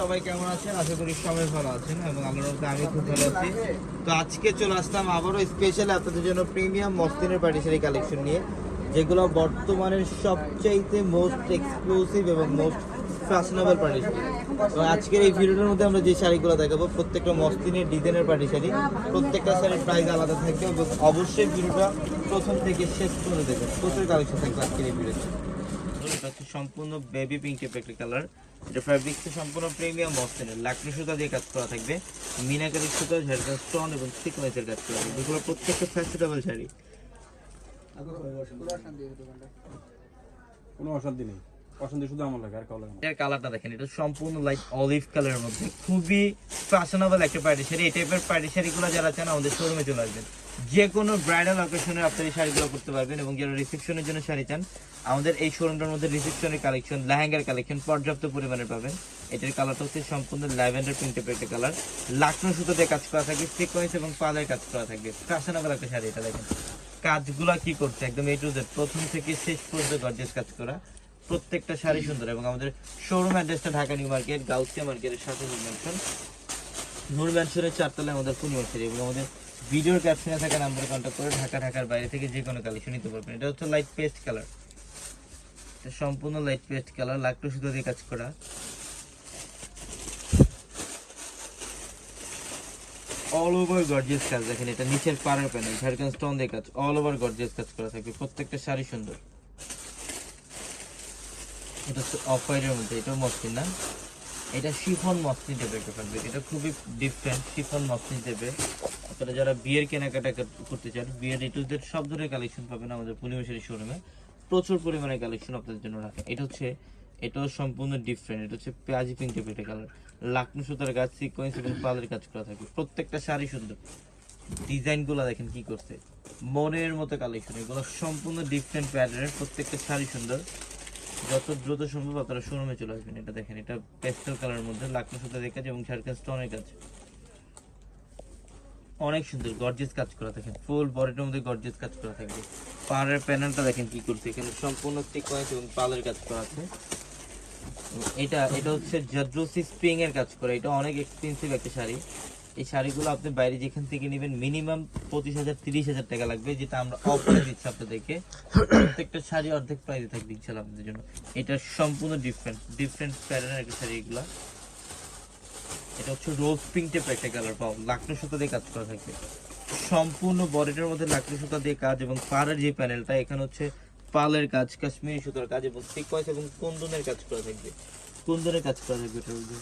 সবাই কেমন আছেন? আশা করি সবাই ভালো আছেন এবং আল্লাহর রহমতে আমি খুব ভালো আছি। তো আজকে চলে আসলাম আবারও স্পেশালি আপনাদের জন্য প্রিমিয়াম মসলিনের পার্টি শাড়ি কালেকশন নিয়ে, যেগুলো বর্তমানের সবচাইতে মোস্ট এক্সক্লুসিভ এবং মোস্ট ফ্যাশনেবল পার্টি শাড়ি। তো আজকের এই ভিডিওর মধ্যে আমরা যে শাড়িগুলো দেখাবো প্রত্যেকটা মসলিনের ডিজাইনের পার্টি শাড়ি, প্রত্যেকটা শাড়ির প্রাইস আলাদা থাকবে এবং অবশ্যই ভিডিওটা প্রথম থেকে শেষ পর্যন্ত দেখবেন। প্রচুর কালেকশন থাকবে আজকের এই ভিডিওতে। এটা হচ্ছে সম্পূর্ণ বেবি পিঙ্ক টাইপের একটা কালার। এটা ফ্যাব্রিক্সটা সম্পূর্ণ প্রিমিয়াম মসলিনের, লাকড়ি সুতা দিয়ে কাজ করা থাকবে, মিনাকারি সুতা, ঝাড়খান স্টোন এবং সিকোয়েন্সের কাজ করা থাকবে। এগুলো প্রত্যেকটা ফ্যাশনেবল শাড়ি। কোনো অশান্তি নেই, অশান্তি শুধু আমার লাগে আর কাউ লাগে না। এর কালারটা দেখেন, এটা সম্পূর্ণ লাইট অলিভ কালারের মধ্যে খুবই ফ্যাশনেবল একটা পার্টি শাড়ি। এই টাইপের পার্টি শাড়িগুলো যারা চান আমাদের শোরুমে চলে আসবেন। যে কোনো ব্রাইডাল অকেশনে আপনারা এই শাড়িগুলো করতে পারবেন এবং যারা রিসেপশনের জন্য শাড়ি চান আমাদের এই শোরুমটার মধ্যে রিসেপশনের কালেকশন, লেহেঙ্গার কালেকশন পর্যাপ্ত পরিমাণে পাবেন। এটার কালারটা হচ্ছে সম্পূর্ণ ল্যাভেন্ডার পিঙ্ক টাইপের একটা কালার, লাকনো সুতো দিয়ে কাজ করা থাকবে, সিকোয়েন্স এবং পালের কাজ করা থাকবে। ফ্যাশনেবল একটা শাড়ি। এটা দেখেন কাজগুলো কি করছে, একদম এ টু জেড প্রথম থেকে শেষ পর্যন্ত গর্জিয়াস কাজ করা। প্রত্যেকটা শাড়ি সুন্দর এবং আমাদের শোরুম অ্যাড্রেসটা ঢাকা নিউ মার্কেট, গাউসিয়া মার্কেটের সাথে নূর ম্যানশনের 4 তলায় আমাদের পূর্ণিমা শাড়ি এবং আমাদের ভিডিওর ক্যাপশনে থাকা নাম্বারে কন্ট্যাক্ট করে ঢাকার বাইরে থেকে যে কোনো কালেকশন নিতে পারবেন। এটা হচ্ছে লাইট পেস্ট কালার, এটা সম্পূর্ণ লাইট পেস্ট কালার, লাকড়ি সুতো দিয়ে কাজ করা। অল ওভার গর্জিয়াস কাজ দেখেন, এটা নিচের পাড়ের প্যানেল ঝাড়খান স্টোন দিয়ে কাজ, অল ওভার গর্জিয়াস কাজ করা থাকবে। প্রত্যেকটা শাড়ি সুন্দর। এটা হচ্ছে অফ হোয়াইটের মধ্যে, এটাও মসলিন না, এটা শিফন মসলিন টাইপের একটা ফ্যাব্রিক। এটা খুবই ডিফারেন্ট শিফন মসলিন টাইপের। আপনারা যারা বিয়ের কেনাকাটা করতে চান, বিয়ের এটুদের সব ধরনের কালেকশন পাবেন আমাদের পূর্ণিমা শাড়ি শোরুমে। প্রচুর পরিমাণে কালেকশন আপনাদের জন্য রাখে। এটাও সম্পূর্ণ ডিফারেন্ট। এটা হচ্ছে পেঁয়াজি পিঙ্ক টাইপের একটা কালার, লাকনো সুতার কাজ, সিকোয়েন্স এবং পালের কাজ করা থাকে। প্রত্যেকটা শাড়ি সুন্দর। ডিজাইনগুলো দেখেন কি করছে, মনের মতো কালেকশন। এগুলো সম্পূর্ণ ডিফারেন্ট প্যাটার্নের, প্রত্যেকটা শাড়ি সুন্দর। যত দ্রুত সম্ভব আপনারা শোরুমে চলে আসবেন। এটা দেখেন, এটা পেস্টেল কালারের মধ্যে লাকড়ি সুতা দিয়ে কাজ এবং ঝাড়খান স্টোনের কাজ, অনেক সুন্দর গর্জিয়াস কাজ করা দেখেন। ফুল বডিটার মধ্যে গর্জিয়াস কাজ করা থাকবে। পাড়ের প্যানেলটা দেখেন কি করছে, এখানে সম্পূর্ণ সিকোয়েন্স এবং পালের কাজ করা আছে। এটা হচ্ছে জাদ্রুসি স্প্রিং এর কাজ করা। এটা অনেক এক্সপেন্সিভ একটা শাড়ি। এই শাড়িগুলো আপনি বাইরে যেখান থেকে নেবেন মিনিমাম 25,000-30,000 টাকা লাগবে, যেটা আমরা অফারে দিচ্ছি আপনাদেরকে। প্রত্যেকটা শাড়ি অর্ধেক প্রাইসে থাকবে ইনশাআল্লাহ আপনাদের জন্য। এটা সম্পূর্ণ ডিফারেন্ট প্যাটার্নের একটা শাড়ি এগুলা। এটা হচ্ছে রোজ পিঙ্ক টাইপের একটা কালার পাও, লাকড়ি সুতা দিয়ে কাজ করা থাকবে। সম্পূর্ণ বডিটার মধ্যে লাকড়ি সুতা দিয়ে কাজ এবং পাড়ের যে প্যানেলটা এখানে হচ্ছে পালের কাজ, কাশ্মীরি সুতার কাজ এবং সিকোয়েন্স এবং কুন্দনের কাজ করা থাকবে। কুন্দনের কাজ করা থাকবে এটার মধ্যে।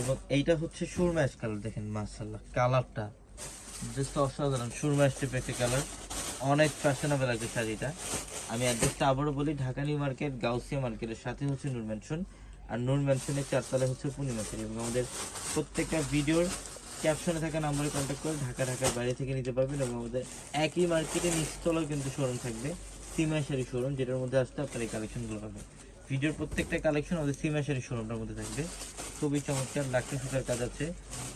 এবং এইটা হচ্ছে সুরমা অ্যাশ কালার, দেখেন মাশাআল্লাহ কালারটা জাস্ট অসাধারণ। সুরমা অ্যাশ টাইপের একটা কালার, অনেক ফ্যাশনেবল একটা শাড়িটা। আমি অ্যাড্রেসটা আবারও বলি, ঢাকা নিউ মার্কেট, গাউসিয়া মার্কেটের সাথে হচ্ছে নূর ম্যানশন, আর নূর ম্যানশনের 4 তলায় হচ্ছে পূর্ণিমা শাড়ি। এবং আমাদের প্রত্যেকটা ভিডিওর ক্যাপশনে থাকা নাম্বারে কন্ট্যাক্ট করে ঢাকার বাইরে থেকে নিতে পারবেন। এবং আমাদের একই মার্কেটে নিচতলাও কিন্তু শোরুম থাকবে, সিমা শাড়ি শোরুম, যেটার মধ্যে আসতে আপনার এই কালেকশনগুলো পাবেন। ভিডিওর প্রত্যেকটা কালেকশন আমাদের সিমা শাড়ি শোরুমটার মধ্যে থাকবে। খুবই চমৎকার লাকড়ি সুতার কাজ আছে,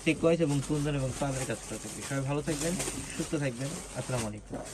সিকোয়েন্স এবং কুন্দন এবং পালের কাজ করা থাকবে। সবাই ভালো থাকবেন, সুস্থ থাকবেন। আসসালামু আলাইকুম।